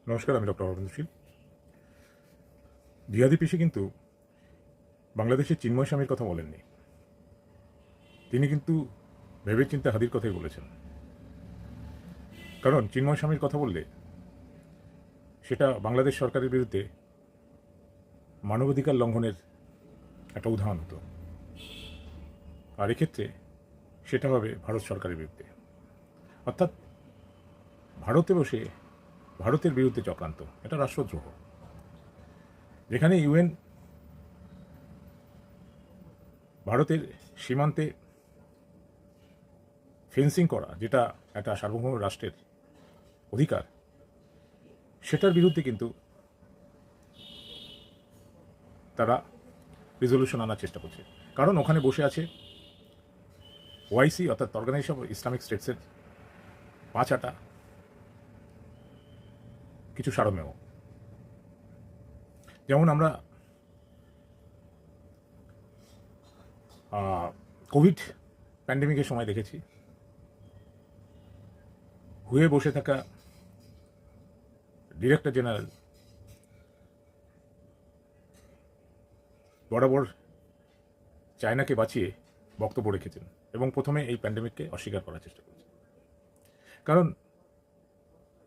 নমস্কার, আমি ডক্টর অরবিন্দ শীল। জিহাদি পিসি কিন্তু বাংলাদেশের চিন্ময় স্বামীর কথা বলেননি। তিনি কিন্তু ভেবেচিন্তে হাদির কথাই বলেছেন। কারণ চিন্ময় স্বামীর কথা বললে সেটা বাংলাদেশ সরকারের বিরুদ্ধে মানবাধিকার লঙ্ঘনের একটা উদাহরণ হতো, আর এক্ষেত্রে সেটা হবে ভারত সরকারের বিরুদ্ধে, অর্থাৎ ভারতে বসে ভারতের বিরুদ্ধে চক্রান্ত। এটা রাষ্ট্রদ্রোহ। যেখানে ইউএন ভারতের সীমান্তে ফেন্সিং করা, যেটা একটা সার্বভৌম রাষ্ট্রের অধিকার, সেটার বিরুদ্ধে কিন্তু তারা রেজলিউশন আনার চেষ্টা করছে। কারণ ওখানে বসে আছে ওআইসি, অর্থাৎ অর্গানাইজেশন অফ ইসলামিক স্টেটসের পাঁচাটা কিছু সারমেয়। যেমন আমরা কোভিড প্যান্ডেমিকের সময় দেখেছি, হুয়ে বসে থাকা ডিরেক্টর জেনারেল বরাবর চায়নাকে বাঁচিয়ে বক্তব্য রেখেছেন এবং প্রথমে এই প্যান্ডেমিককে অস্বীকার করার চেষ্টা করেছেন। কারণ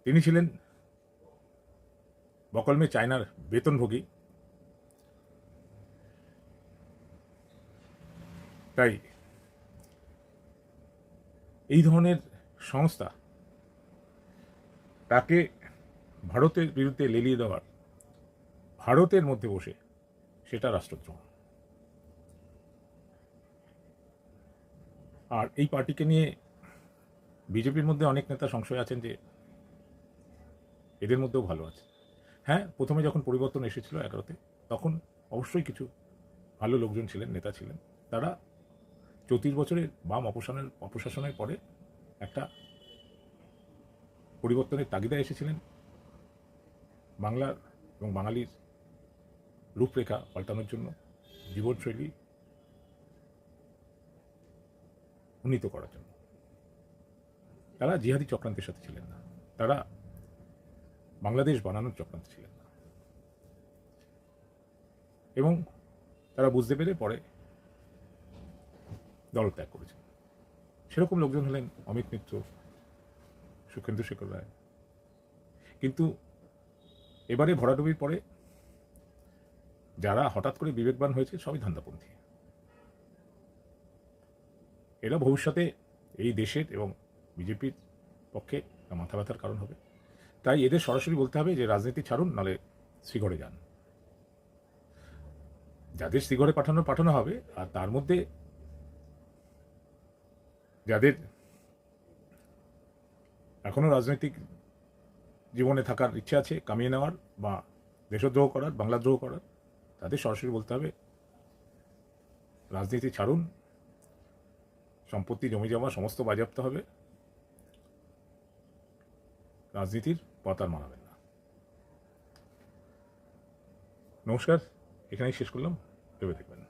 তিনি ছিলেন বকলমে চায়নার বেতনভোগী। তাই এই ধরনের সংস্থা তাকে ভারতের বিরুদ্ধে লেলিয়ে দেওয়ার, ভারতের মধ্যে বসে, সেটা রাষ্ট্রদ্রোহ। আর এই পার্টিকে নিয়ে বিজেপির মধ্যে অনেক নেতা সংশয় আছেন যে এদের মধ্যেও ভালো আছে। হ্যাঁ, প্রথমে যখন পরিবর্তন এসেছিল 11তে, তখন অবশ্যই কিছু ভালো লোকজন ছিলেন, নেতা ছিলেন। তারা 34 বছরের বাম অপশাসনের পরে একটা পরিবর্তনের তাগিদা এসেছিলেন, বাংলার এবং বাঙালির রূপরেখা পাল্টানোর জন্য, জীবনশৈলী উন্নীত করার জন্য। তারা জিহাদি চক্রান্তের সাথে ছিলেন না, তারা বাংলাদেশ বানানোর চক্রান্তে ছিলেন না। এবং তারা বুঝতে পেরে পরে দলত্যাগ করেছেন। সেরকম লোকজন হলেন অমিত মিত্র, সুখেন্দু শেখর রায়। কিন্তু এবারে ভরাডুবির পরে যারা হঠাৎ করে বিবেকবান হয়েছে, সবই ধান্দাপন্থী। এরা ভবিষ্যতে এই দেশের এবং বিজেপির পক্ষে মাথা ব্যথার কারণ হবে। তাই এদের সরাসরি বলতে হবে যে রাজনীতি ছাড়ুন, নাহলে শ্রীগড়ে যান। যাদের শ্রীগড়ে পাঠানো হবে, আর তার মধ্যে যাদের এখনো রাজনৈতিক জীবনে থাকার ইচ্ছে আছে, কামিয়ে নেওয়ার বা দেশদ্রোহ করার, বাংলাদ্রোহ করার, তাদের সরাসরি বলতে হবে রাজনীতি ছাড়ুন, সম্পত্তি জমিজমা সমস্ত বাজেয়াপ্ত হবে, রাজনীতির পথ আর মানাবেন না। নমস্কার, এখানেই শেষ করলাম। ভেবে দেখবেন।